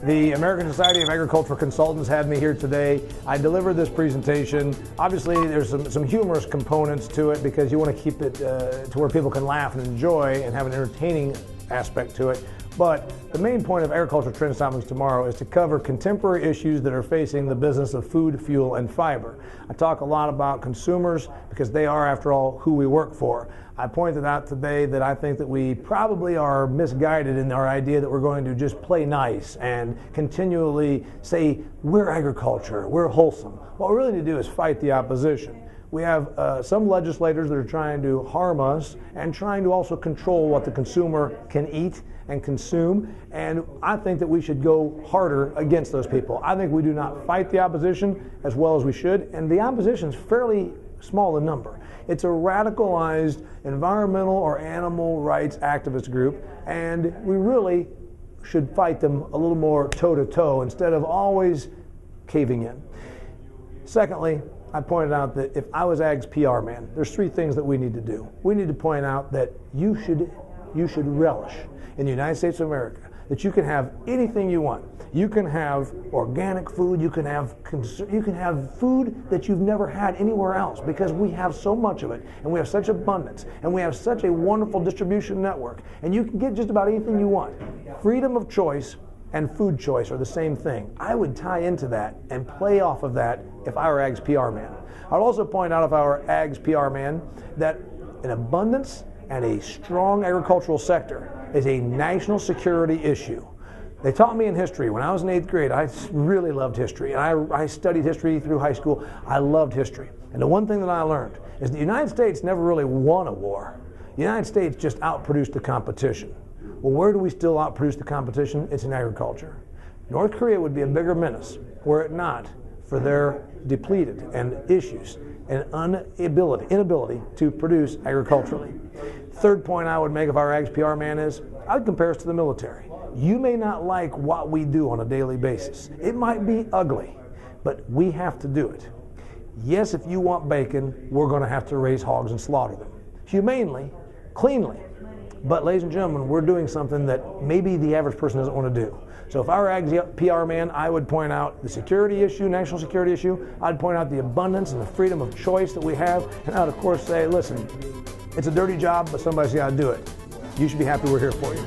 The American Society of Agricultural Consultants had me here today. I delivered this presentation. Obviously, there's some humorous components to it because you want to keep it to where people can laugh and enjoy and have an entertaining aspect to it. But the main point of Agricultural Trends Topics tomorrow is to cover contemporary issues that are facing the business of food, fuel, and fiber. I talk a lot about consumers because they are, after all, who we work for. I pointed out today that I think that we probably are misguided in our idea that we're going to just play nice and continually say, we're agriculture, we're wholesome. What we really need to do is fight the opposition. We have some legislators that are trying to harm us and trying to also control what the consumer can eat and consume, and I think that we should go harder against those people. I think we do not fight the opposition as well as we should, and the opposition is fairly small in number. It's a radicalized environmental or animal rights activist group, and we really should fight them a little more toe-to-toe instead of always caving in. Secondly, I pointed out that if I was Ag's PR man, there's three things that we need to do. We need to point out that you should relish in the United States of America that you can have anything you want. You can have organic food, you can have food that you've never had anywhere else because we have so much of it and we have such abundance and we have such a wonderful distribution network, and you can get just about anything you want. Freedom of choice and food choice are the same thing. I would tie into that and play off of that if I were Ag's PR man. I'd also point out if I were Ag's PR man that an abundance and a strong agricultural sector is a national security issue. They taught me in history. When I was in 8th grade, I really loved history. And I studied history through high school. I loved history. And the one thing that I learned is the United States never really won a war. The United States just outproduced the competition. Well, where do we still outproduce the competition? It's in agriculture. North Korea would be a bigger menace were it not for their depleted and issues and inability to produce agriculturally. Third point I would make if our Ag's PR man is, I would compare us to the military. You may not like what we do on a daily basis. It might be ugly, but we have to do it. Yes, if you want bacon, we're going to have to raise hogs and slaughter them. Humanely, cleanly. But ladies and gentlemen, we're doing something that maybe the average person doesn't want to do. So if I were Ag's PR man, I would point out the security issue, national security issue. I'd point out the abundance and the freedom of choice that we have. And I would, of course, say, listen, it's a dirty job, but somebody's got to do it. You should be happy we're here for you.